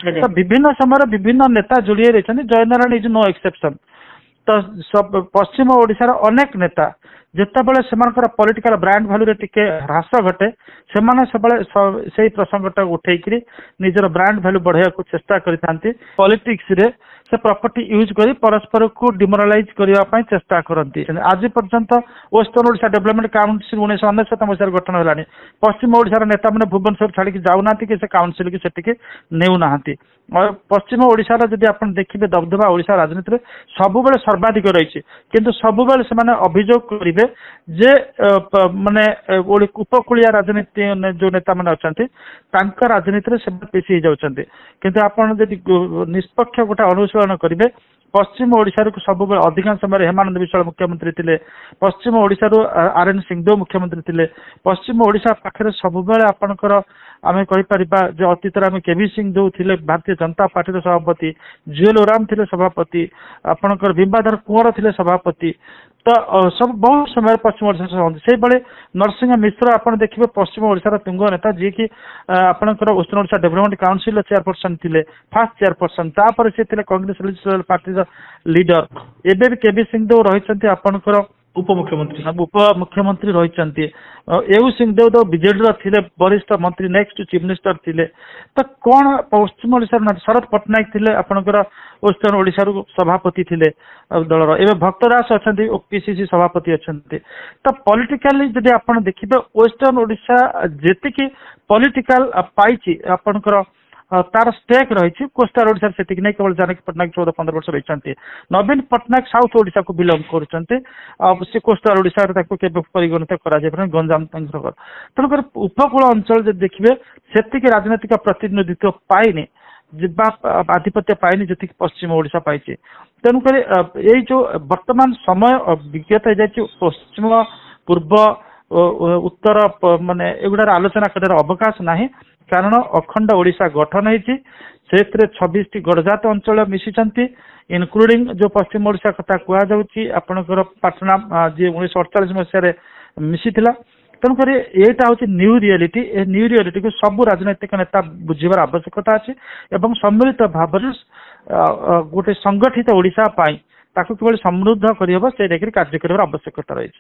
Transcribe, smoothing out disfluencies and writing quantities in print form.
तो विभिन्न समय विभिन्न नेता जोड़ी रही जयनारायण इज नो एक्सेप्शन। तो सब पश्चिम ओडिशा रो अनेक नेता जितेबाला से पॉलिटिकल ब्रांड वैल्यू रे टिके ह्रास घटे से प्रसंगटा उठेकरी निजर ब्रांड वैल्यू बढ़ाया को चेष्टा करते पॉलिटिक्स रे से प्रॉपर्टी यूज करी परस्पर को डिमोरालाइज करने चेष्टा करती। आज पर्यंत वेस्टर्न ओडिशा डेवलपमेंट काउंसिल 1999 मसीह गठन है। पश्चिम ओडिशा नेता मैंने भुवनेश्वर छाड़ी जाऊना कि से काउंसिल की सेटिके नेउना और पश्चिम ओडिशा जब आप देखिए दबदबा ओडिशा राजनीति में सबु सर्वाधिक रही किंतु सबु से अभियोग करेंगे जे माने उपकूलिया राजनीति जो नेता मैंने अच्छा राजनीति से पेशी जाती किंतु आप निष्पक्ष गोटे अनुशीलन करेंगे पश्चिम ओडिशा सब अधिकांश समय हेमानंद विश्वाल मुख्यमंत्री थे। पश्चिम ओडिशा आर.एन. सिंहदेव मुख्यमंत्री थे। पश्चिम ओडिशा पाखे सब आपणकर आम कहीपर जो अतीत में केवी सिंहदेव थे भारतीय जनता पार्टी सभापति, जुएल ओराम थे सभापति, आपणकर बिंबाधर कुंवर थे सभापति। तो सब बहुत समय पश्चिम ओडिशा से भाई नरसिंह मिश्र आप देखिए पश्चिम ओडिशा तुंग नेता जी की आपणकर western Odisha development council chairperson थे फास्ट चेयरपर्सन तापर से कांग्रेस पार्टी लीडर एबे भी केवी सिंहदेव रही आपणकर उपमुख्यमंत्री रही एयू सिंहदेव तो बीजेडी थे वरिष्ठ मंत्री नेक्स्ट चीफ मिनिस्टर थे। तो कौन पश्चिम ओडिशा शरद पट्टनायक थे आपणकर वेस्टर्न ओडिशा सभापति थे दलर एवं भक्तदास अच्छा ओपीसीसी सभापति अच्छा। तो पॉलिटिकली जब आप देखिए वेस्टर्न ओडिशा जी पॉलिटिकल पाई आपणकर तार स्टेक रही कोस्टाल ओडिशा से नहीं केवल जानकी पट्टनायक 14-15 वर्ष रही। नवीन पट्टनायक साउथ ओडिशा को बिलंग कर कोस्टाल ओडिशा परिगणित कर गंजाम तेणुक उपकूल अंचल देखिए से राजनैतिक प्रतिनिधित्व पाइनि आधिपत्य पाइनि जी पश्चिम ओडिशा पाई। तेणुक यही जो वर्तमान समय विगत हो पश्चिम पूर्व उत्तर माने एगुड़ार आलोचना कर अवकाश ना कारण अखंड ओडिशा गठन होती 26टी गणजात अंचल मिशिचंती इनक्लूडिंग जो पश्चिम ओडिशा कथा कहुच्छी आपणकर पाटना जी 1948 मसीह मिशीला। तेणुक यहाँ हूँ न्यू रियलिटी न्यू रियलिटी को सब राजनैतिक नेता बुझीबार आवश्यकता अच्छी एवं सम्मिलित भाव गोटे संगठित ओडिशा पाई ताकू किभली समृद्ध करहब से कार्य कर आवश्यकता रही।